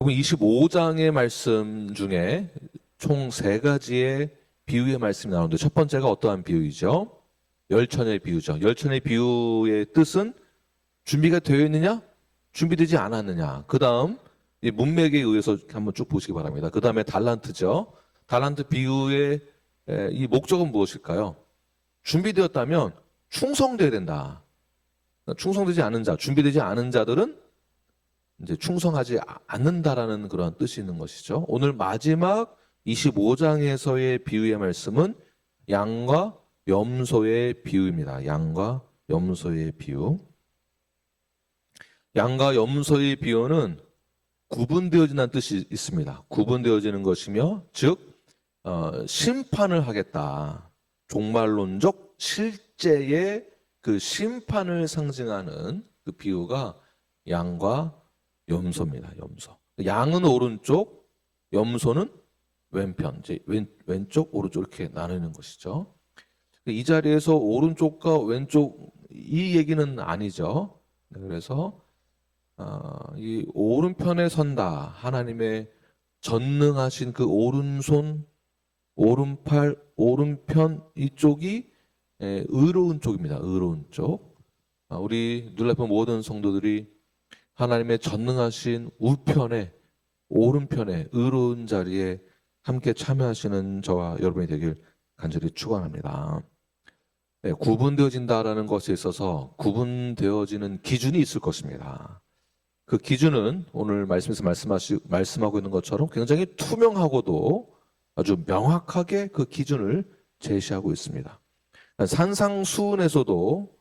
그럼 25장의 말씀 중에 총 3가지의 비유의 말씀이 나오는데 첫 번째가 어떠한 비유이죠? 열천의 비유죠. 열천의 비유의 뜻은 준비가 되어 있느냐? 준비되지 않았느냐? 그 다음 문맥에 의해서 한번 쭉 보시기 바랍니다. 그 다음에 달란트죠. 달란트 비유의 이 목적은 무엇일까요? 준비되었다면 충성되어야 된다. 충성되지 않은 자, 준비되지 않은 자들은 이제 충성하지 않는다라는 그런 뜻이 있는 것이죠. 오늘 마지막 25장에서의 비유의 말씀은 양과 염소의 비유입니다. 양과 염소의 비유. 양과 염소의 비유는 구분되어진다는 뜻이 있습니다. 구분되어지는 것이며, 즉 심판을 하겠다. 종말론적 실제의 그 심판을 상징하는 그 비유가 양과 염소입니다. 염소. 양은 오른쪽, 염소는 왼편. 이제 왼쪽, 오른쪽 이렇게 나누는 것이죠. 이 자리에서 오른쪽과 왼쪽 이 얘기는 아니죠. 그래서 이 오른편에 선다. 하나님의 전능하신 그 오른손, 오른팔, 오른편 이쪽이 의로운 쪽입니다. 의로운 쪽. 우리 눌러본 모든 성도들이 하나님의 전능하신 우편에 오른편에 의로운 자리에 함께 참여하시는 저와 여러분이 되길 간절히 축원합니다. 네, 구분되어진다라는 것에 있어서 구분되어지는 기준이 있을 것입니다. 그 기준은 오늘 말씀에서 말씀하고 있는 것처럼 굉장히 투명하고도 아주 명확하게 그 기준을 제시하고 있습니다. 산상수훈에서도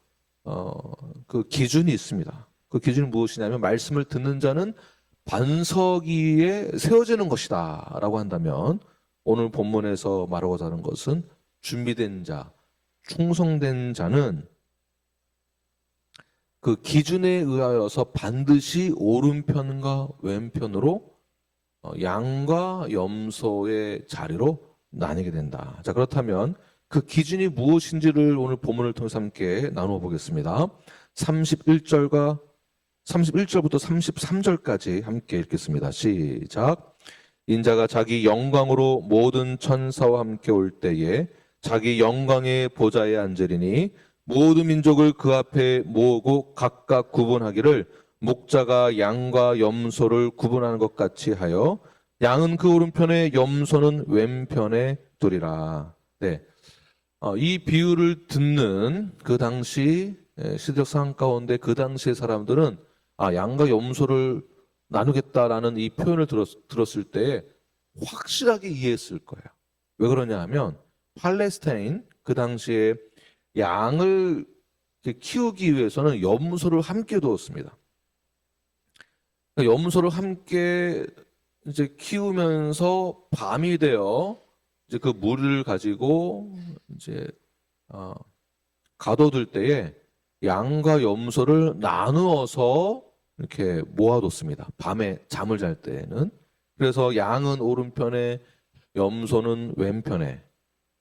그 기준이 있습니다. 그 기준이 무엇이냐면 말씀을 듣는 자는 반석 위에 세워지는 것이다 라고 한다면 오늘 본문에서 말하고자 하는 것은 준비된 자, 충성된 자는 그 기준에 의하여서 반드시 오른편과 왼편으로 양과 염소의 자리로 나뉘게 된다. 자, 그렇다면 그 기준이 무엇인지를 오늘 본문을 통해서 함께 나누어 보겠습니다. 31절부터 33절까지 함께 읽겠습니다. 시작. 인자가 자기 영광으로 모든 천사와 함께 올 때에 자기 영광의 보좌에 앉으리니 모든 민족을 그 앞에 모으고 각각 구분하기를 목자가 양과 염소를 구분하는 것 같이 하여 양은 그 오른편에 염소는 왼편에 두리라. 네. 이 비유를 듣는 그 당시 시대적 상황 가운데 그 당시의 사람들은 양과 염소를 나누겠다라는 이 표현을 들었을 때 확실하게 이해했을 거예요. 왜 그러냐 하면 팔레스타인 그 당시에 양을 키우기 위해서는 염소를 함께 두었습니다. 염소를 함께 이제 키우면서 밤이 되어 이제 그 물을 가지고 이제 가둬둘 때에 양과 염소를 나누어서 이렇게 모아뒀습니다. 밤에 잠을 잘 때는. 그래서 양은 오른편에 염소는 왼편에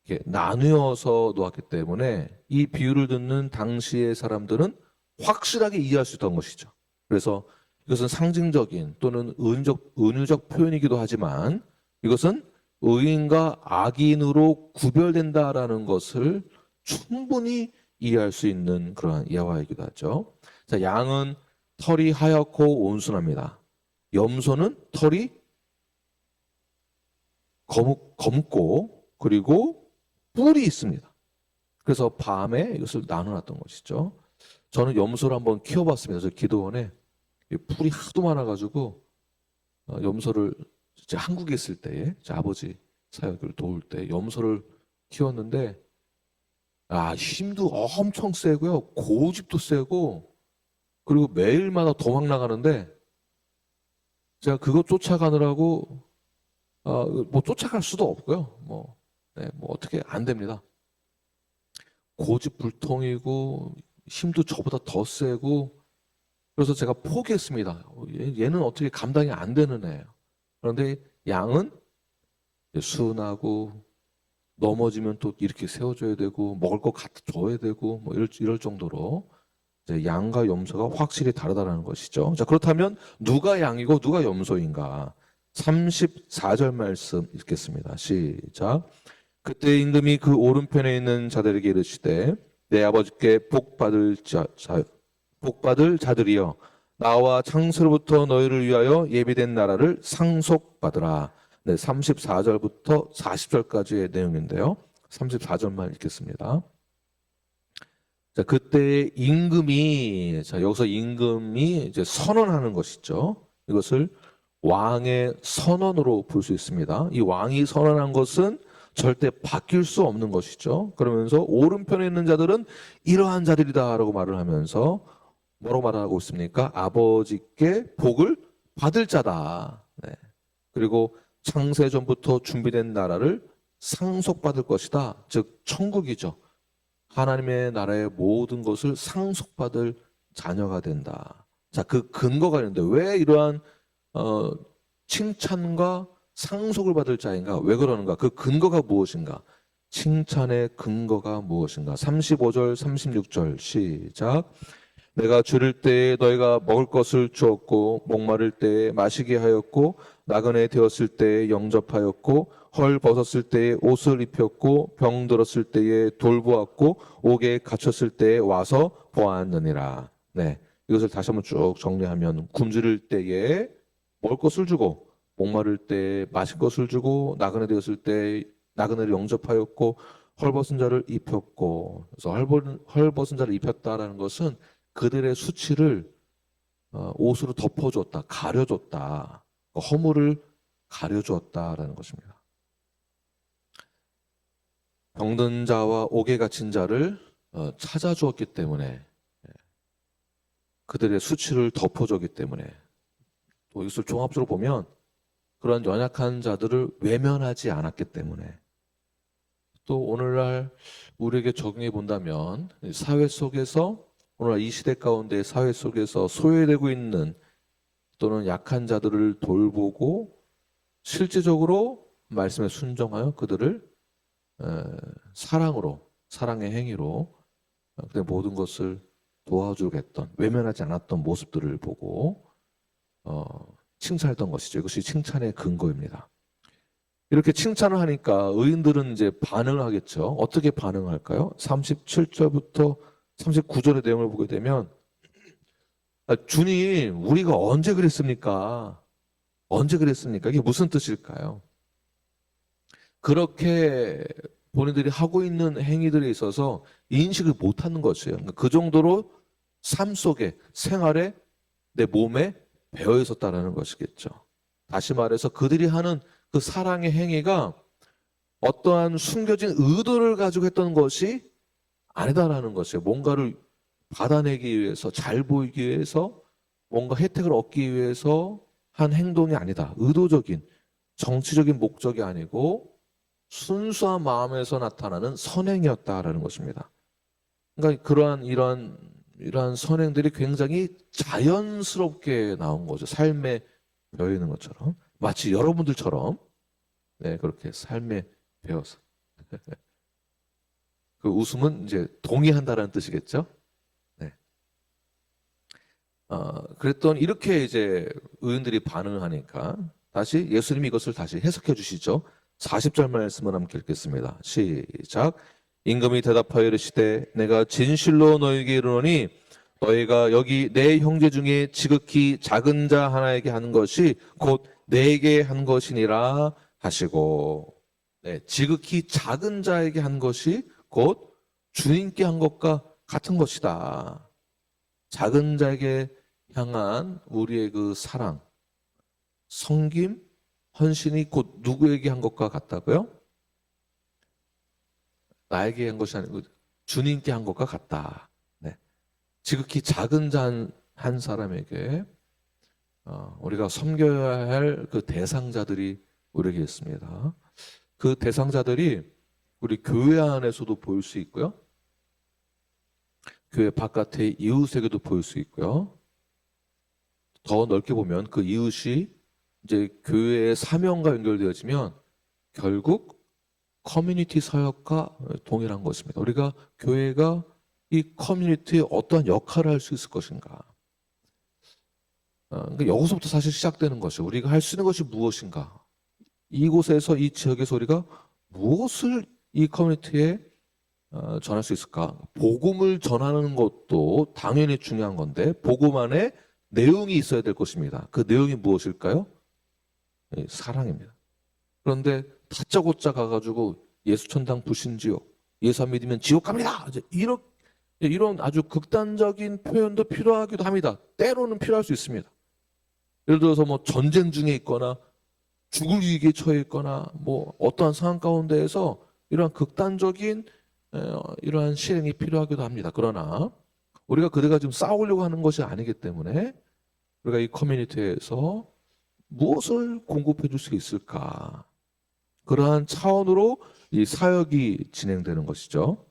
이렇게 나누어서 놓았기 때문에 이 비유를 듣는 당시의 사람들은 확실하게 이해할 수 있던 것이죠. 그래서 이것은 상징적인 또는 은유적 표현이기도 하지만 이것은 의인과 악인으로 구별된다라는 것을 충분히 이해할 수 있는 그러한 예화이기도 하죠. 자, 양은 털이 하얗고 온순합니다. 염소는 털이 검고 그리고 뿔이 있습니다. 그래서 밤에 이것을 나눠놨던 것이죠. 저는 염소를 한번 키워봤습니다. 저 기도원에 뿔이 하도 많아가지고 염소를 제 한국에 있을 때에 제 아버지 사역을 도울 때 염소를 키웠는데 힘도 엄청 세고요. 고집도 세고 그리고 매일마다 도망 나가는데 제가 그거 쫓아가느라고 뭐 쫓아갈 수도 없고요. 뭐 어떻게 안 됩니다. 고집불통이고 힘도 저보다 더 세고 그래서 제가 포기했습니다. 얘는 어떻게 감당이 안 되는 애예요. 그런데 양은 순하고 넘어지면 또 이렇게 세워줘야 되고 먹을 거 갖다 줘야 되고 뭐 이럴 정도로 이제 양과 염소가 확실히 다르다는 것이죠. 자, 그렇다면 누가 양이고 누가 염소인가? 34절 말씀 읽겠습니다. 시작. 그때 임금이 그 오른편에 있는 자들에게 이르시되 내 아버지께 복받을 자들이여 나와 창세로부터 너희를 위하여 예비된 나라를 상속받으라. 네, 34절부터 40절까지의 내용인데요. 34절만 읽겠습니다. 자, 그때 임금이, 자, 여기서 임금이 이제 선언하는 것이죠. 이것을 왕의 선언으로 볼 수 있습니다. 이 왕이 선언한 것은 절대 바뀔 수 없는 것이죠. 그러면서 오른편에 있는 자들은 이러한 자들이다라고 말을 하면서 뭐라고 말하고 있습니까? 아버지께 복을 받을 자다. 네. 그리고 창세전부터 준비된 나라를 상속받을 것이다. 즉 천국이죠. 하나님의 나라의 모든 것을 상속받을 자녀가 된다. 자, 그 근거가 있는데 왜 이러한 칭찬과 상속을 받을 자인가? 왜 그러는가? 그 근거가 무엇인가? 칭찬의 근거가 무엇인가? 35절, 36절 시작. 내가 줄일 때에 너희가 먹을 것을 주었고 목마를 때에 마시게 하였고 나그네 되었을 때에 영접하였고 헐 벗었을 때에 옷을 입혔고 병 들었을 때에 돌보았고 옥에 갇혔을 때에 와서 보았느니라. 네, 이것을 다시 한번 쭉 정리하면 굶주릴 때에 먹을 것을 주고 목마를 때에 마실 것을 주고 나그네 되었을 때에 나그네를 영접하였고 헐벗은 자를 입혔고. 그래서 헐벗은 자를 입혔다라는 것은 그들의 수치를 옷으로 덮어줬다, 가려줬다, 허물을 가려주었다라는 것입니다. 병든 자와 옥에 갇힌 자를 찾아주었기 때문에, 그들의 수치를 덮어줬기 때문에, 또 이것을 종합적으로 보면 그런 연약한 자들을 외면하지 않았기 때문에, 또 오늘날 우리에게 적용해 본다면 사회 속에서 오늘날 이 시대 가운데 사회 속에서 소외되고 있는 또는 약한 자들을 돌보고 실제적으로 말씀에 순종하여 그들을 사랑으로, 사랑의 행위로 그들의 모든 것을 도와주겠던, 외면하지 않았던 모습들을 보고 칭찬했던 것이죠. 이것이 칭찬의 근거입니다. 이렇게 칭찬을 하니까 의인들은 이제 반응을 하겠죠. 어떻게 반응할까요? 37절부터 39절의 내용을 보게 되면 주님, 우리가 언제 그랬습니까? 언제 그랬습니까? 이게 무슨 뜻일까요? 그렇게 본인들이 하고 있는 행위들에 있어서 인식을 못하는 것이에요. 그 정도로 삶 속에, 생활에, 내 몸에 배어 있었다는 것이겠죠. 다시 말해서 그들이 하는 그 사랑의 행위가 어떠한 숨겨진 의도를 가지고 했던 것이 아니다라는 것이에요. 뭔가를 받아내기 위해서, 잘 보이기 위해서, 뭔가 혜택을 얻기 위해서 한 행동이 아니다. 의도적인, 정치적인 목적이 아니고 순수한 마음에서 나타나는 선행이었다라는 것입니다. 그러니까 이러한 선행들이 굉장히 자연스럽게 나온 거죠. 삶에 배어 있는 것처럼. 마치 여러분들처럼, 네, 그렇게 삶에 배어서. 그 웃음은 이제 동의한다라는 뜻이겠죠. 네. 그랬더니 이렇게 이제 의인들이 반응을 하니까 다시 예수님이 이것을 다시 해석해 주시죠. 40절 말씀을 함께 읽겠습니다. 시작. 임금이 대답하여 이르시되 내가 진실로 너희에게 이르노니 너희가 여기 내 형제 중에 지극히 작은 자 하나에게 한 것이 곧 내게 한 것이니라 하시고. 네, 지극히 작은 자에게 한 것이 곧 주님께 한 것과 같은 것이다. 작은 자에게 향한 우리의 그 사랑, 섬김, 헌신이 곧 누구에게 한 것과 같다고요? 나에게 한 것이 아니고 주님께 한 것과 같다. 네. 지극히 작은 자 한 사람에게 우리가 섬겨야 할 그 대상자들이 우리에게 있습니다. 그 대상자들이 우리 교회 안에서도 보일 수 있고요. 교회 바깥의 이웃에게도 보일 수 있고요. 더 넓게 보면 그 이웃이 이제 교회의 사명과 연결되어지면 결국 커뮤니티 사역과 동일한 것입니다. 우리가 교회가 이 커뮤니티에 어떠한 역할을 할 수 있을 것인가. 그러니까 여기서부터 사실 시작되는 것이 우리가 할 수 있는 것이 무엇인가. 이곳에서 이 지역에서 우리가 무엇을 이 커뮤니티에 전할 수 있을까? 복음을 전하는 것도 당연히 중요한 건데 복음 안에 내용이 있어야 될 것입니다. 그 내용이 무엇일까요? 사랑입니다. 그런데 다짜고짜 가가지고 예수 천당 불신지옥, 예수 안 믿으면 지옥 갑니다. 이제 이런 아주 극단적인 표현도 필요하기도 합니다. 때로는 필요할 수 있습니다. 예를 들어서 뭐 전쟁 중에 있거나 죽을 위기에 처해 있거나 뭐 어떠한 상황 가운데에서 이러한 극단적인 이러한 실행이 필요하기도 합니다. 그러나 우리가 그들과 지금 싸우려고 하는 것이 아니기 때문에 우리가 이 커뮤니티에서 무엇을 공급해 줄 수 있을까? 그러한 차원으로 이 사역이 진행되는 것이죠.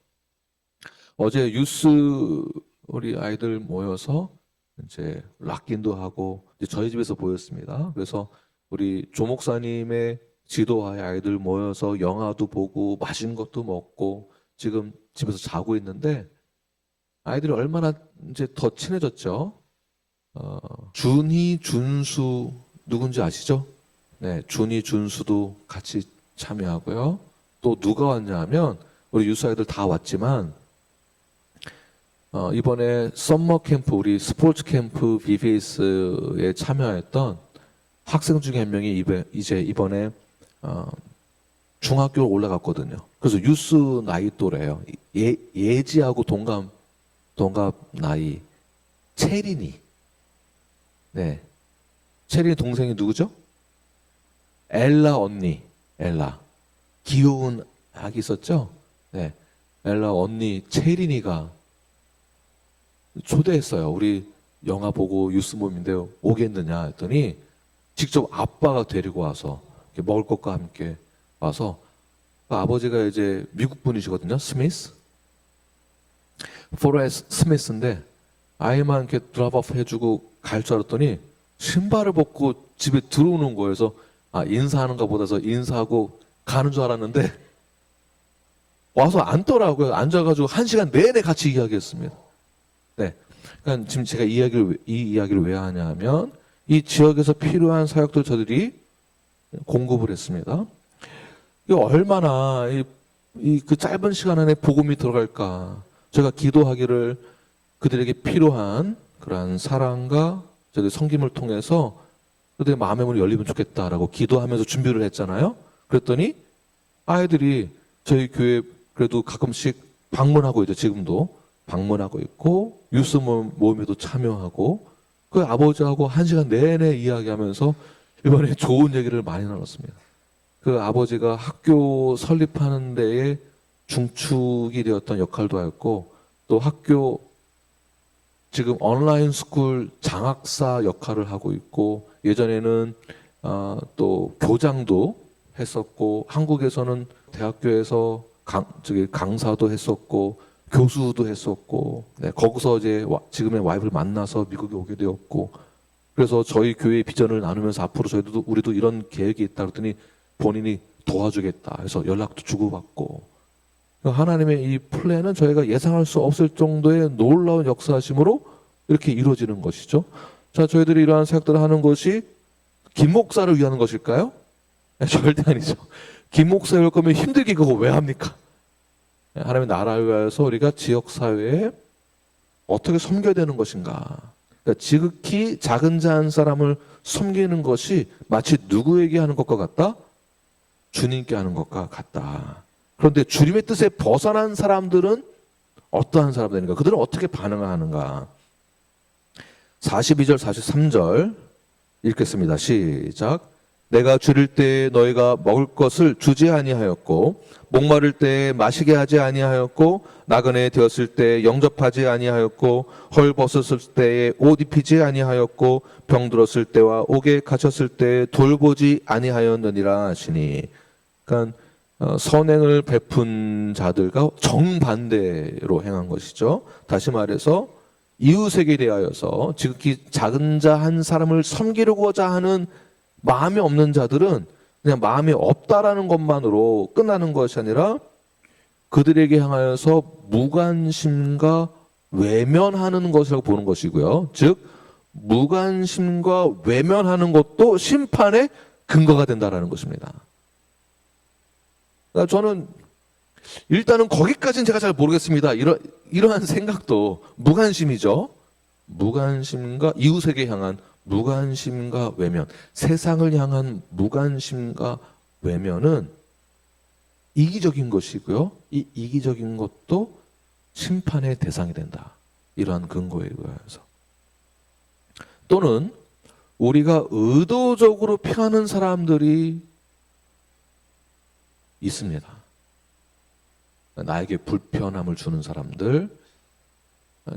어제 유스 우리 아이들 모여서 이제 락긴도 하고 이제 저희 집에서 보였습니다. 그래서 우리 조 목사님의 지도하에 아이들 모여서 영화도 보고 맛있는 것도 먹고 지금 집에서 자고 있는데 아이들이 얼마나 이제 더 친해졌죠. 준희, 준수 누군지 아시죠? 네, 준희, 준수도 같이 참여하고요. 또 누가 왔냐 하면 우리 유스 아이들 다 왔지만 이번에 썸머 캠프 우리 스포츠 캠프 BBS에 참여했던 학생 중에 한 명이 이제 이번에 중학교로 올라갔거든요. 그래서 유스 나이 또래예요. 예지하고 동갑 나이 채린이. 네, 채린이 동생이 누구죠? 엘라 언니. 엘라 귀여운 아기 있었죠? 네, 엘라 언니 채린이가 초대했어요. 우리 영화 보고 유스 모임인데 오겠느냐 했더니 직접 아빠가 데리고 와서 먹을 것과 함께 와서 아버지가 이제 미국 분이시거든요. 스미스. 포레스 스미스인데 아이만 이렇게 드랍업 해주고 갈 줄 알았더니 신발을 벗고 집에 들어오는 거여서 인사하는가 보다서 인사하고 가는 줄 알았는데 와서 앉더라고요. 앉아가지고 1시간 내내 같이 이야기했습니다. 네, 그러니까 지금 제가 이 이야기를 왜 하냐 하면 이 지역에서 필요한 사역들 저들이 공급을 했습니다. 이 얼마나 그 짧은 시간 안에 복음이 들어갈까. 제가 기도하기를 그들에게 필요한 그러한 사랑과 저희 섬김을 통해서 그들의 마음의 문이 열리면 좋겠다라고 기도하면서 준비를 했잖아요. 그랬더니 아이들이 저희 교회 그래도 가끔씩 방문하고 있죠. 지금도 방문하고 있고 유스 모임에도 참여하고 그 아버지하고 1시간 내내 이야기하면서 이번에 좋은 얘기를 많이 나눴습니다. 그 아버지가 학교 설립하는 데에 중축이 되었던 역할도 했고 또 학교 지금 온라인 스쿨 장학사 역할을 하고 있고 예전에는 또 교장도 했었고 한국에서는 대학교에서 강사도 했었고 교수도 했었고 네, 거기서 이제 지금의 와이프를 만나서 미국에 오게 되었고 그래서 저희 교회의 비전을 나누면서 앞으로 우리도 이런 계획이 있다 그랬더니 본인이 도와주겠다 해서 연락도 주고받고 하나님의 이 플랜은 저희가 예상할 수 없을 정도의 놀라운 역사하심으로 이렇게 이루어지는 것이죠. 자, 저희들이 이러한 사역들을 하는 것이 김 목사를 위한 것일까요? 네, 절대 아니죠. 김 목사를 할 거면 힘들게 그거 왜 합니까? 하나님의 나라를 위해서 우리가 지역사회에 어떻게 섬겨야 되는 것인가. 그러니까 지극히 작은 자 한 사람을 섬기는 것이 마치 누구에게 하는 것과 같다? 주님께 하는 것과 같다. 그런데 주님의 뜻에 벗어난 사람들은 어떠한 사람들인가? 그들은 어떻게 반응하는가? 42절, 43절 읽겠습니다. 시작. 내가 줄일 때에 너희가 먹을 것을 주지 아니하였고 목마를 때에 마시게 하지 아니하였고 나그네 되었을 때에 영접하지 아니하였고 헐벗었을 때에 옷 입히지 아니하였고 병들었을 때와 옥에 갇혔을 때에 돌보지 아니하였느니라 하시니. 그러니까 선행을 베푼 자들과 정반대로 행한 것이죠. 다시 말해서 이웃에게 대하여서 지극히 작은 자 한 사람을 섬기려고자 하는 마음이 없는 자들은 그냥 마음이 없다라는 것만으로 끝나는 것이 아니라 그들에게 향하여서 무관심과 외면하는 것이라고 보는 것이고요. 즉 무관심과 외면하는 것도 심판의 근거가 된다라는 것입니다. 그러니까 저는 일단은 거기까지는 제가 잘 모르겠습니다. 이러한 생각도 무관심이죠. 무관심과 이웃에게 향한 무관심과 외면, 세상을 향한 무관심과 외면은 이기적인 것이고요. 이 이기적인 것도 심판의 대상이 된다. 이러한 근거에 의해서. 또는 우리가 의도적으로 피하는 사람들이 있습니다. 나에게 불편함을 주는 사람들,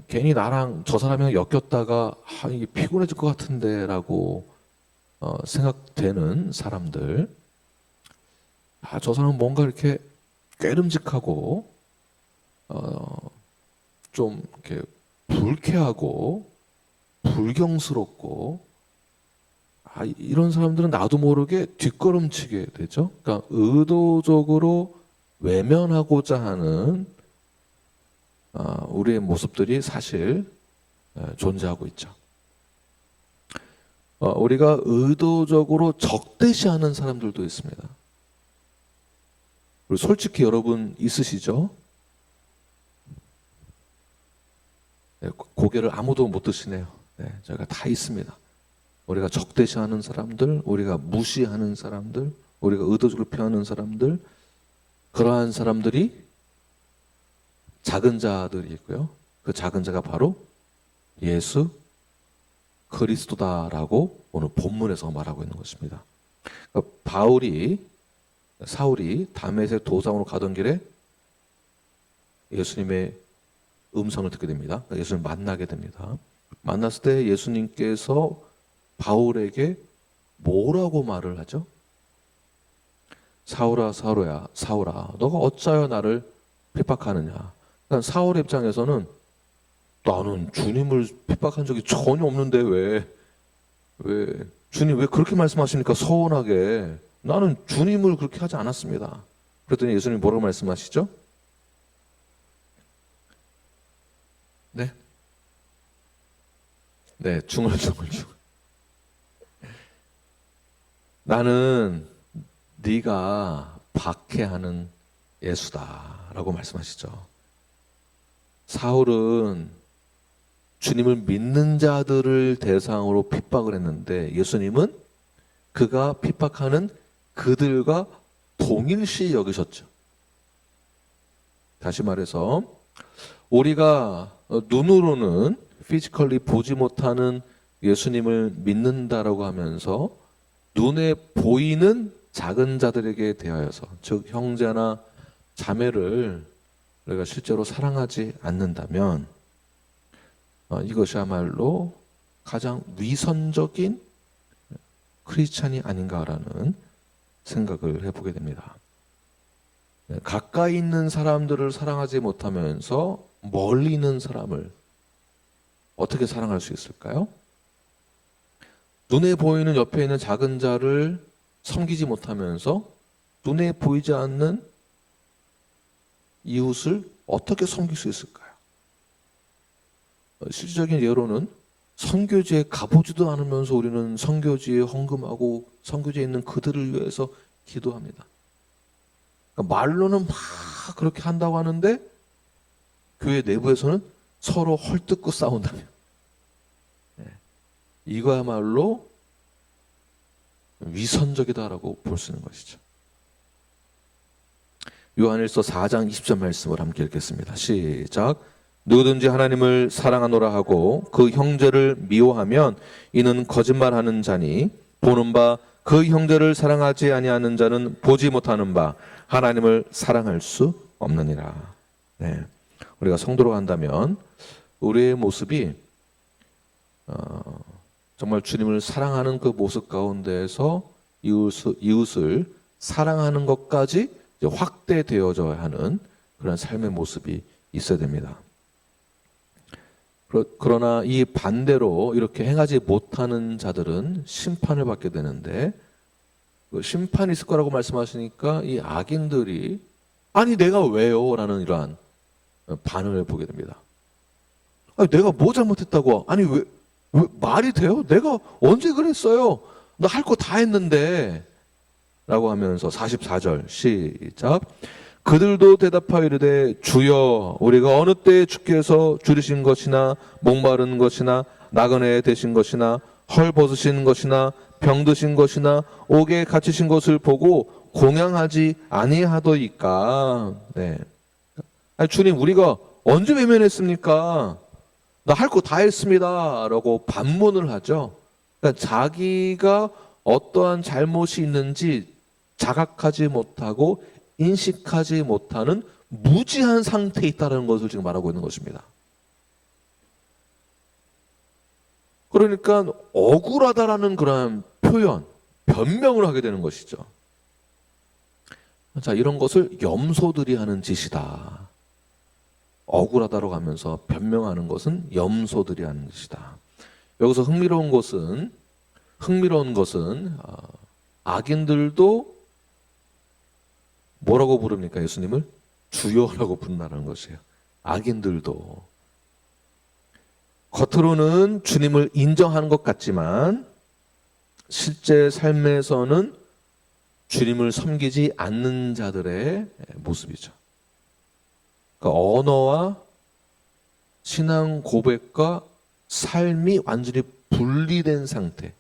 괜히 나랑 저 사람이랑 엮였다가 이게 피곤해질 것 같은데 라고 생각되는 사람들, 저 사람은 뭔가 이렇게 꾀름직하고 좀 이렇게 불쾌하고 불경스럽고 이런 사람들은 나도 모르게 뒷걸음치게 되죠. 그러니까 의도적으로 외면하고자 하는 우리의 모습들이 사실 존재하고 있죠. 우리가 의도적으로 적대시하는 사람들도 있습니다. 그리고 솔직히 여러분 있으시죠? 네, 고개를 아무도 못 드시네요. 네, 저희가 다 있습니다. 우리가 적대시하는 사람들, 우리가 무시하는 사람들, 우리가 의도적으로 피하는 사람들, 그러한 사람들이 작은 자들이 있고요. 그 작은 자가 바로 예수 그리스도다라고 오늘 본문에서 말하고 있는 것입니다. 그러니까 사울이 다메섹 도상으로 가던 길에 예수님의 음성을 듣게 됩니다. 예수님 만나게 됩니다. 만났을 때 예수님께서 바울에게 뭐라고 말을 하죠? 사울아, 너가 어찌하여 나를 핍박하느냐? 그러니까 사울의 입장에서는 나는 주님을 핍박한 적이 전혀 없는데 왜 주님 왜 그렇게 말씀하십니까? 서운하게. 나는 주님을 그렇게 하지 않았습니다. 그랬더니 예수님 뭐라고 말씀하시죠? 네, 중얼중얼. 나는 네가 박해하는 예수다라고 말씀하시죠. 사울은 주님을 믿는 자들을 대상으로 핍박을 했는데 예수님은 그가 핍박하는 그들과 동일시 여기셨죠. 다시 말해서 우리가 눈으로는 피지컬리 보지 못하는 예수님을 믿는다라고 하면서 눈에 보이는 작은 자들에게 대하여서, 즉 형제나 자매를 우리가 실제로 사랑하지 않는다면 이것이야말로 가장 위선적인 크리스찬이 아닌가라는 생각을 해보게 됩니다. 가까이 있는 사람들을 사랑하지 못하면서 멀리 있는 사람을 어떻게 사랑할 수 있을까요? 눈에 보이는 옆에 있는 작은 자를 섬기지 못하면서 눈에 보이지 않는 이웃을 어떻게 섬길 수 있을까요? 실질적인 예로는 선교지에 가보지도 않으면서 우리는 선교지에 헌금하고 선교지에 있는 그들을 위해서 기도합니다. 그러니까 말로는 막 그렇게 한다고 하는데 교회 내부에서는 서로 헐뜯고 싸운다면 이거야말로 위선적이다라고 볼 수 있는 것이죠. 요한일서 4장 20절 말씀을 함께 읽겠습니다. 시작. 누구든지 하나님을 사랑하노라 하고 그 형제를 미워하면 이는 거짓말하는 자니 보는 바 그 형제를 사랑하지 아니하는 자는 보지 못하는 바 하나님을 사랑할 수 없느니라. 네. 우리가 성도로 간다면 우리의 모습이 정말 주님을 사랑하는 그 모습 가운데에서 이웃을 사랑하는 것까지 확대되어져야 하는 그런 삶의 모습이 있어야 됩니다. 그러나 이 반대로 이렇게 행하지 못하는 자들은 심판을 받게 되는데, 심판이 있을 거라고 말씀하시니까 이 악인들이 아니 내가 왜요? 라는 이러한 반응을 보게 됩니다. 아니 내가 뭐 잘못했다고? 아니 왜 말이 돼요? 내가 언제 그랬어요? 나 할 거 다 했는데 라고 하면서 44절 시작. 그들도 대답하여 이르되 주여 우리가 어느 때에 주께서 줄이신 것이나 목마른 것이나 나그네 되신 것이나 헐벗으신 것이나 병드신 것이나 옥에 갇히신 것을 보고 공양하지 아니하더이까. 네. 아니, 주님 우리가 언제 외면했습니까? 나 할 거 다 했습니다 라고 반문을 하죠. 그러니까 자기가 어떠한 잘못이 있는지 자각하지 못하고 인식하지 못하는 무지한 상태에 있다는 것을 지금 말하고 있는 것입니다. 그러니까 억울하다라는 그런 표현, 변명을 하게 되는 것이죠. 자, 이런 것을 염소들이 하는 짓이다. 억울하다고 하면서 변명하는 것은 염소들이 하는 짓이다. 여기서 흥미로운 것은 악인들도 뭐라고 부릅니까? 예수님을 주여라고 부른다는 것이에요. 악인들도 겉으로는 주님을 인정하는 것 같지만 실제 삶에서는 주님을 섬기지 않는 자들의 모습이죠. 그러니까 언어와 신앙 고백과 삶이 완전히 분리된 상태,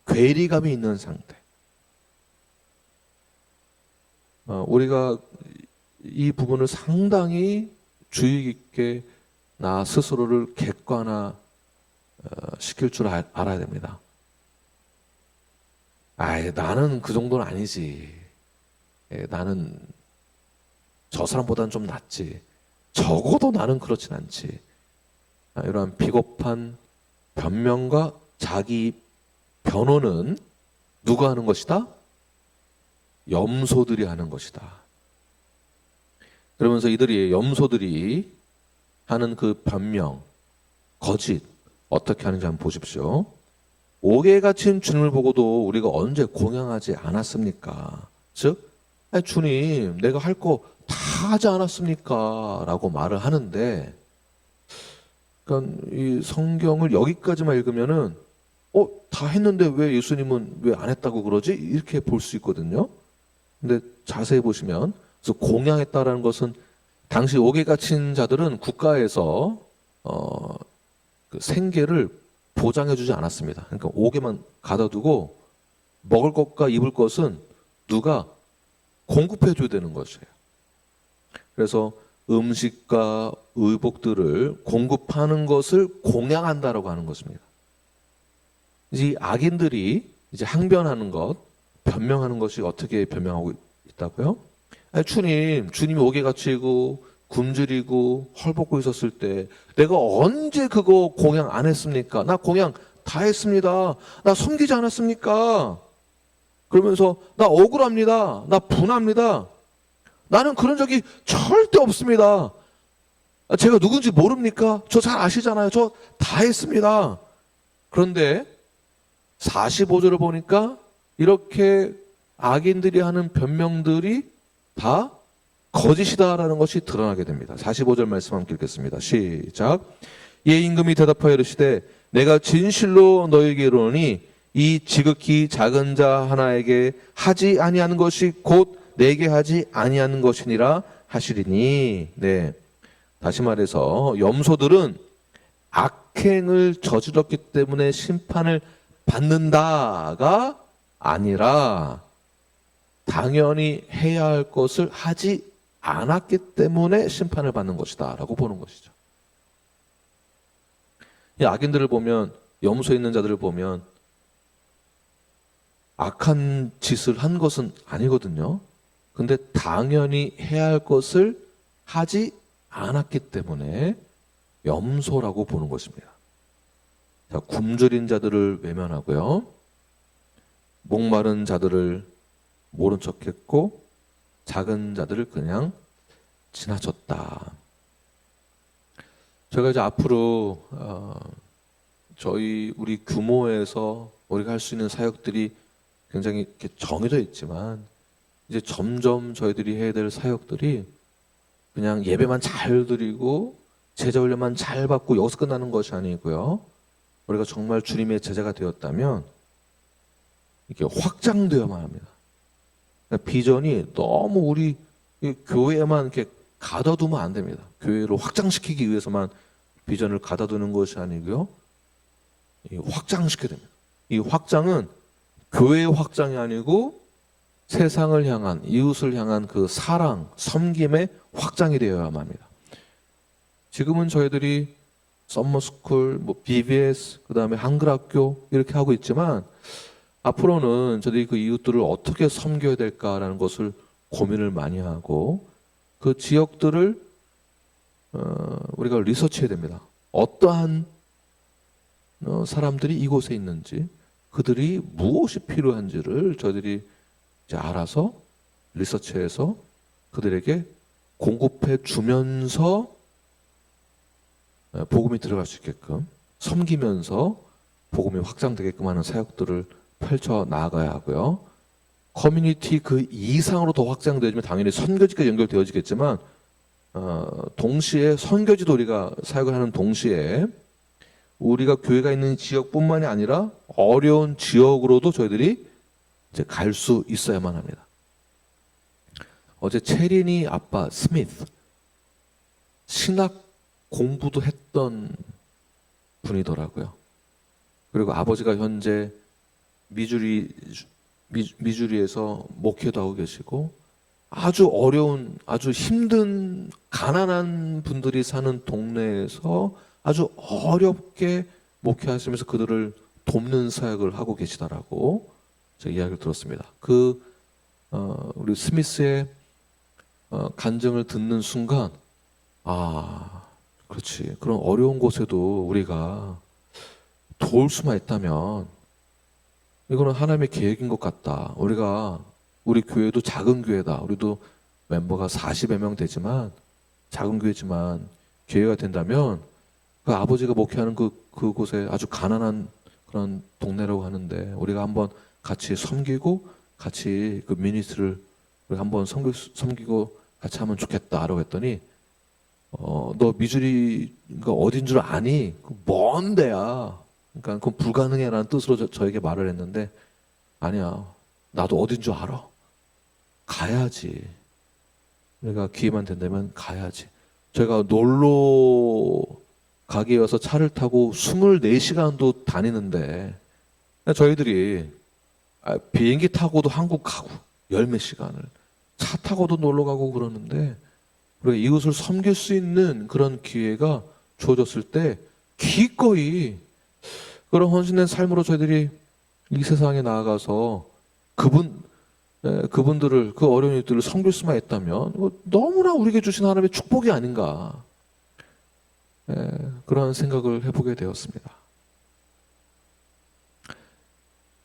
괴리감이 있는 상태. 우리가 이 부분을 상당히 주의 깊게 나 스스로를 객관화 시킬 줄 알아야 됩니다. 나는 그 정도는 아니지. 나는 저 사람보다는 좀 낫지. 적어도 나는 그렇진 않지. 이러한 비겁한 변명과 자기 변호는 누가 하는 것이다? 염소들이 하는 것이다. 그러면서 염소들이 하는 그 변명, 거짓 어떻게 하는지 한번 보십시오. 옥에 갇힌 주님을 보고도 우리가 언제 공양하지 않았습니까? 즉, 주님 내가 할 거 다 하지 않았습니까? 라고 말을 하는데, 그러니까 이 성경을 여기까지만 읽으면은 다 했는데 왜 예수님은 왜 안 했다고 그러지? 이렇게 볼 수 있거든요. 근데 자세히 보시면, 그래서 공양했다라는 것은 당시 옥에 갇힌 자들은 국가에서 그 생계를 보장해주지 않았습니다. 그러니까 옥에만 가둬두고 먹을 것과 입을 것은 누가 공급해줘야 되는 것이에요. 그래서 음식과 의복들을 공급하는 것을 공양한다라고 하는 것입니다. 이 악인들이 이제 항변하는 것, 변명하는 것이 어떻게 변명하고 있다고요? 주님이 옥에 갇히고 굶주리고 헐벗고 있었을 때 내가 언제 그거 공양 안 했습니까? 나 공양 다 했습니다. 나 섬기지 않았습니까? 그러면서 나 억울합니다. 나 분합니다. 나는 그런 적이 절대 없습니다. 제가 누군지 모릅니까? 저 잘 아시잖아요. 저 다 했습니다. 그런데 45절을 보니까 이렇게 악인들이 하는 변명들이 다 거짓이다라는 것이 드러나게 됩니다. 45절 말씀 함께 읽겠습니다. 시작. 예 임금이 대답하여 이르시되 내가 진실로 너에게 이르노니 이 지극히 작은 자 하나에게 하지 아니하는 것이 곧 내게 하지 아니하는 것이니라 하시리니. 네. 다시 말해서 염소들은 악행을 저질렀기 때문에 심판을 받는다가 아니라 당연히 해야 할 것을 하지 않았기 때문에 심판을 받는 것이다 라고 보는 것이죠. 이 악인들을 보면, 염소에 있는 자들을 보면 악한 짓을 한 것은 아니거든요. 근데 당연히 해야 할 것을 하지 않았기 때문에 염소라고 보는 것입니다. 자, 굶주린 자들을 외면하고요. 목마른 자들을 모른 척했고 작은 자들을 그냥 지나쳤다. 제가 이제 앞으로 우리 규모에서 우리가 할 수 있는 사역들이 굉장히 이렇게 정해져 있지만 이제 점점 저희들이 해야 될 사역들이 그냥 예배만 잘 드리고 제자 훈련만 잘 받고 여기서 끝나는 것이 아니고요. 우리가 정말 주님의 제자가 되었다면 이게 확장되어야만 합니다. 그러니까 비전이 너무 우리 이 교회에만 이렇게 가둬두면 안 됩니다. 교회를 확장시키기 위해서만 비전을 가둬두는 것이 아니고요. 확장시켜야 됩니다. 이 확장은 교회의 확장이 아니고 세상을 향한, 이웃을 향한 그 사랑, 섬김의 확장이 되어야만 합니다. 지금은 저희들이 썸머스쿨, BBS, 그 다음에 한글학교 이렇게 하고 있지만 앞으로는 저희들이 그 이웃들을 어떻게 섬겨야 될까라는 것을 고민을 많이 하고 그 지역들을 우리가 리서치해야 됩니다. 어떠한 사람들이 이곳에 있는지, 그들이 무엇이 필요한지를 저희들이 이제 알아서 리서치해서 그들에게 공급해 주면서 복음이 들어갈 수 있게끔 섬기면서 복음이 확장되게끔 하는 사역들을 펼쳐 나가야 하고요. 커뮤니티 그 이상으로 더 확장되어지면 당연히 선교지까지 연결되어지겠지만 동시에 선교지도 우리가 사역을 하는 동시에 우리가 교회가 있는 지역뿐만이 아니라 어려운 지역으로도 저희들이 이제 갈 수 있어야만 합니다. 어제 체린이 아빠 스미스 신학 공부도 했던 분이더라고요. 그리고 아버지가 현재 미주리에서 목회도 하고 계시고 아주 어려운, 아주 힘든 가난한 분들이 사는 동네에서 아주 어렵게 목회하시면서 그들을 돕는 사역을 하고 계시다라고 제가 이야기를 들었습니다. 우리 스미스의 간증을 듣는 순간, 그렇지. 그런 어려운 곳에도 우리가 도울 수만 있다면 이거는 하나님의 계획인 것 같다. 우리 교회도 작은 교회다. 우리도 멤버가 40여 명 되지만 작은 교회지만 교회가 된다면 그 아버지가 목회하는 그곳에 아주 가난한 그런 동네라고 하는데 우리가 한번 같이 섬기고 같이 그 미니스트를 우리 한번 섬기고 같이 하면 좋겠다라고 했더니 너 미주리가 어딘 줄 아니? 먼 데야. 그러니까 그건 불가능해라는 뜻으로 저에게 말을 했는데 아니야. 나도 어딘 줄 알아. 가야지. 내가 기회만 된다면 가야지. 제가 놀러 가기 위해서 차를 타고 24시간도 다니는데 저희들이 비행기 타고도 한국 가고 열몇 시간을 차 타고도 놀러 가고 그러는데 우리가 이웃을 섬길 수 있는 그런 기회가 주어졌을 때 기꺼이 그런 헌신된 삶으로 저희들이 이 세상에 나아가서 그분들을 그 어려운 이들을 섬길 수만 있다면 너무나 우리에게 주신 하나님의 축복이 아닌가 그런 생각을 해보게 되었습니다.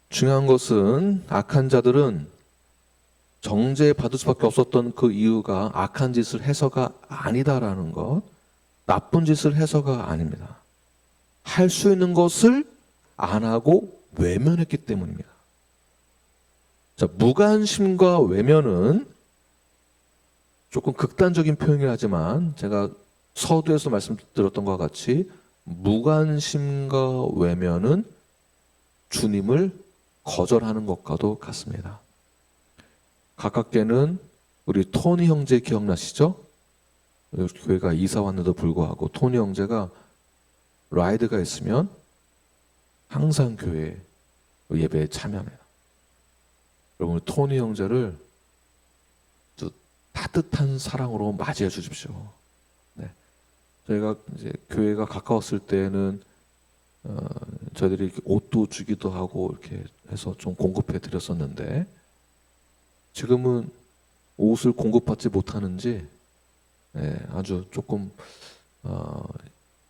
중요한 것은 악한 자들은 정죄받을 수밖에 없었던 그 이유가 악한 짓을 해서가 아니다라는 것, 나쁜 짓을 해서가 아닙니다. 할 수 있는 것을 안 하고 외면했기 때문입니다. 자, 무관심과 외면은 조금 극단적인 표현이긴 하지만 제가 서두에서 말씀드렸던 것과 같이 무관심과 외면은 주님을 거절하는 것과도 같습니다. 가깝게는 우리 토니 형제 기억나시죠? 교회가 이사 왔는데도 불구하고 토니 형제가 라이드가 있으면 항상 교회 예배에 참여합니다. 여러분 토니 형제를 따뜻한 사랑으로 맞이해 주십시오. 네. 저희가 이제 교회가 가까웠을 때는 저희들이 이렇게 옷도 주기도 하고 이렇게 해서 좀 공급해 드렸었는데 지금은 옷을 공급받지 못하는지 아주 조금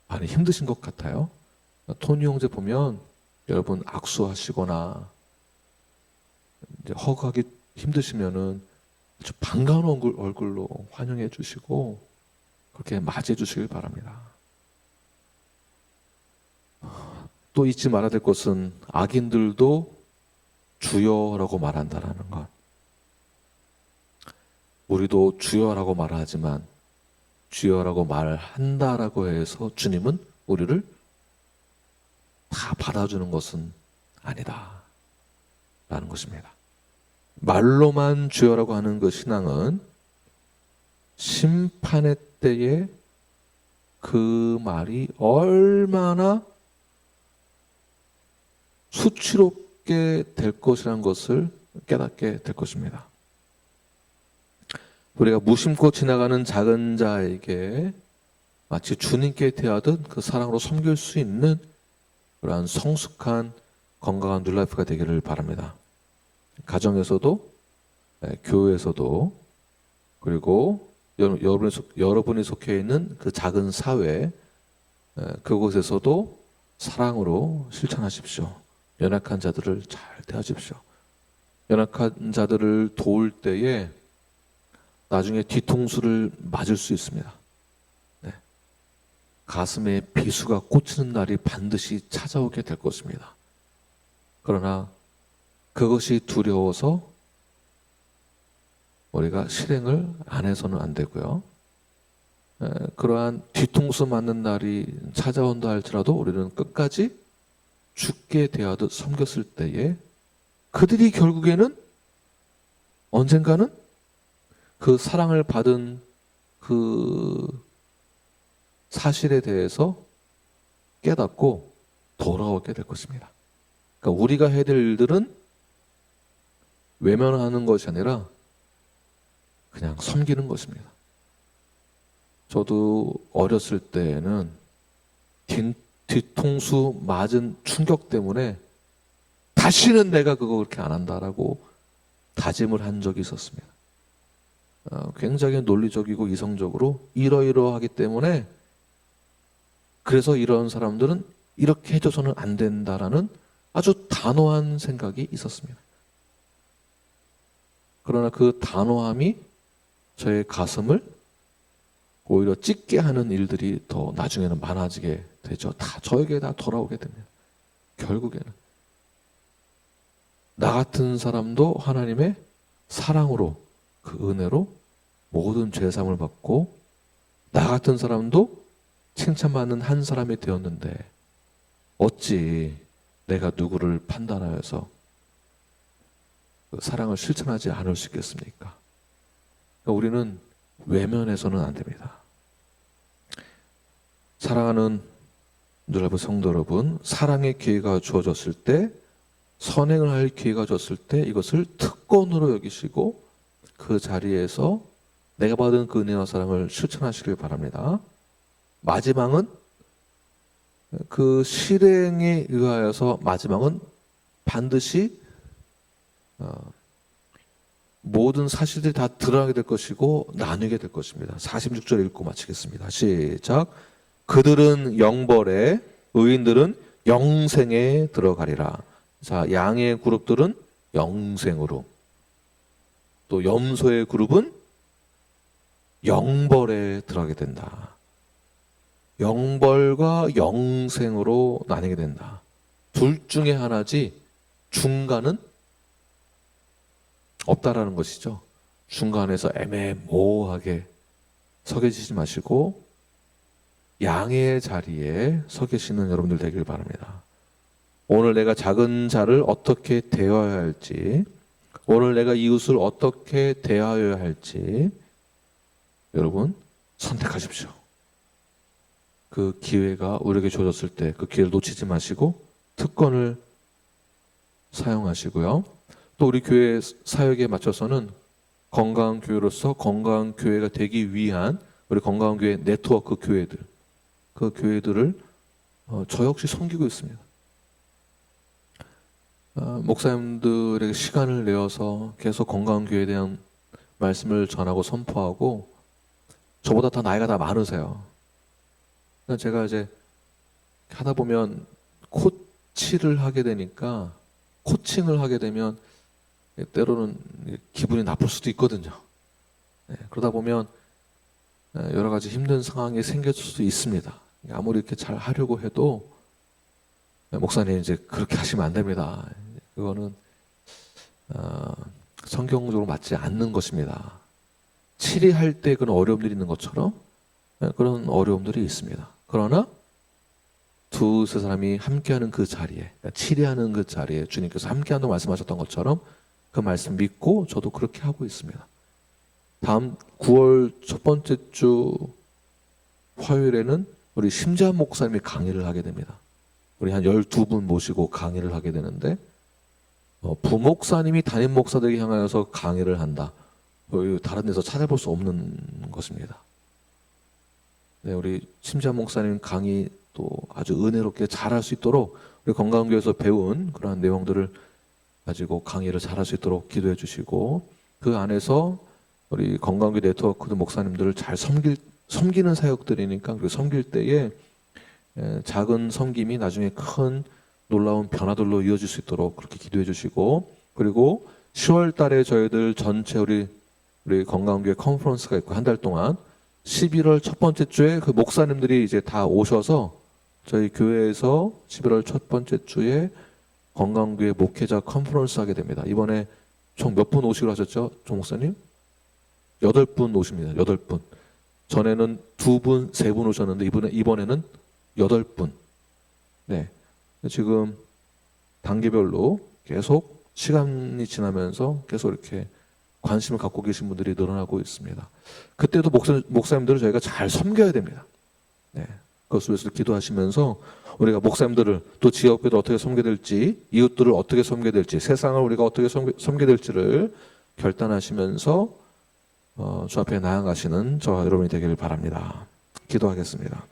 많이 힘드신 것 같아요. 토니 형제 보면 여러분 악수하시거나 이제 허그하기 힘드시면은 아주 반가운 얼굴로 환영해 주시고 그렇게 맞이해 주시길 바랍니다. 또 잊지 말아야 될 것은 악인들도 주여라고 말한다라는 것. 우리도 주여라고 말하지만 주여라고 말한다라고 해서 주님은 우리를 다 받아주는 것은 아니다 라는 것입니다. 말로만 주여라고 하는 그 신앙은 심판의 때에 그 말이 얼마나 수치롭게 될 것이라는 것을 깨닫게 될 것입니다. 우리가 무심코 지나가는 작은 자에게 마치 주님께 대하듯 그 사랑으로 섬길 수 있는 그러한 성숙한 건강한 뉴라이프가 되기를 바랍니다. 가정에서도 교회에서도 그리고 여러분이 속해 있는 그 작은 사회 그곳에서도 사랑으로 실천하십시오. 연약한 자들을 잘 대하십시오. 연약한 자들을 도울 때에 나중에 뒤통수를 맞을 수 있습니다. 네. 가슴에 비수가 꽂히는 날이 반드시 찾아오게 될 것입니다. 그러나 그것이 두려워서 우리가 실행을 안 해서는 안 되고요. 그러한 뒤통수 맞는 날이 찾아온다 할지라도 우리는 끝까지 죽게 대하듯 섬겼을 때에 그들이 결국에는 언젠가는 그 사랑을 받은 그 사실에 대해서 깨닫고 돌아오게 될 것입니다. 그러니까 우리가 해야 될 일들은 외면하는 것이 아니라 그냥 섬기는 것입니다. 저도 어렸을 때에는 뒤통수 맞은 충격 때문에 다시는 내가 그거 그렇게 안 한다라고 다짐을 한 적이 있었습니다. 굉장히 논리적이고 이성적으로 이러이러하기 때문에 그래서 이런 사람들은 이렇게 해줘서는 안 된다라는 아주 단호한 생각이 있었습니다. 그러나 그 단호함이 저의 가슴을 오히려 찢게 하는 일들이 더 나중에는 많아지게 되죠. 다 저에게 다 돌아오게 됩니다. 결국에는 나 같은 사람도 하나님의 사랑으로 그 은혜로 모든 죄사함을 받고 나 같은 사람도 칭찬받는 한 사람이 되었는데 어찌 내가 누구를 판단하여서 그 사랑을 실천하지 않을 수 있겠습니까? 그러니까 우리는 외면해서는 안 됩니다. 사랑하는 누라브 성도 여러분, 사랑의 기회가 주어졌을 때, 선행을 할 기회가 주어졌을 때 이것을 특권으로 여기시고 그 자리에서 내가 받은 그 은혜와 사랑을 실천하시길 바랍니다. 마지막은 그 실행에 의하여서 마지막은 반드시 모든 사실들이 다 드러나게 될 것이고 나누게 될 것입니다. 46절 읽고 마치겠습니다. 시작. 그들은 영벌에 의인들은 영생에 들어가리라. 자, 양의 그룹들은 영생으로, 또 염소의 그룹은 영벌에 들어가게 된다. 영벌과 영생으로 나뉘게 된다. 둘 중에 하나지 중간은 없다라는 것이죠. 중간에서 애매모호하게 서 계시지 마시고 양의 자리에 서 계시는 여러분들 되길 바랍니다. 오늘 내가 작은 자를 어떻게 대하여야 할지, 오늘 내가 이웃을 어떻게 대하여야 할지 여러분 선택하십시오. 그 기회가 우리에게 주어졌을 때 그 기회를 놓치지 마시고 특권을 사용하시고요. 또 우리 교회 사역에 맞춰서는 건강한 교회로서 건강한 교회가 되기 위한 우리 건강한 교회 네트워크 교회들, 그 교회들을 저 역시 섬기고 있습니다. 목사님들에게 시간을 내어서 계속 건강한 교회에 대한 말씀을 전하고 선포하고 저보다 더 나이가 다 많으세요. 제가 이제 하다 보면 코치를 하게 되니까 코칭을 하게 되면 때로는 기분이 나쁠 수도 있거든요. 그러다 보면 여러 가지 힘든 상황이 생길 수도 있습니다. 아무리 이렇게 잘 하려고 해도 목사님 이제 그렇게 하시면 안 됩니다. 그거는 성경적으로 맞지 않는 것입니다. 치리할 때 그런 어려움들이 있는 것처럼 그런 어려움들이 있습니다. 그러나 두세 사람이 함께하는 그 자리에, 그러니까 치리하는 그 자리에 주님께서 함께한다고 말씀하셨던 것처럼 그 말씀 믿고 저도 그렇게 하고 있습니다. 다음 9월 첫 번째 주 화요일에는 우리 심재한 목사님이 강의를 하게 됩니다. 우리 한 12분 모시고 강의를 하게 되는데 부목사님이 담임 목사들에게 향하여서 강의를 한다. 다른 데서 찾아볼 수 없는 것입니다. 네, 우리 심재한 목사님 강의 또 아주 은혜롭게 잘할 수 있도록 우리 건강교회에서 배운 그러한 내용들을 가지고 강의를 잘할 수 있도록 기도해 주시고 그 안에서 우리 건강교회 네트워크 목사님들을 잘 섬기는 사역들이니까 그 섬길 때에 작은 섬김이 나중에 큰 놀라운 변화들로 이어질 수 있도록 그렇게 기도해 주시고 그리고 10월 달에 저희들 전체 우리 건강교회 컨퍼런스가 있고 한 달 동안 11월 첫 번째 주에 그 목사님들이 이제 다 오셔서 저희 교회에서 11월 첫 번째 주에 건강교회 목회자 컨퍼런스 하게 됩니다. 이번에 총 몇 분 오시기로 하셨죠? 조 목사님? 8분 오십니다. 8분. 전에는 2분, 3분 오셨는데 이번에는 8분. 네. 지금 단계별로 계속 시간이 지나면서 계속 이렇게 관심을 갖고 계신 분들이 늘어나고 있습니다. 그때도 목사님들을 저희가 잘 섬겨야 됩니다. 네. 그것을 위해서 기도하시면서 우리가 목사님들을 또 지역교회를 어떻게 섬겨야 될지 이웃들을 어떻게 섬겨야 될지 세상을 우리가 어떻게 섬겨야 될지를 결단하시면서 주 앞에 나아가시는 저와 여러분이 되기를 바랍니다. 기도하겠습니다.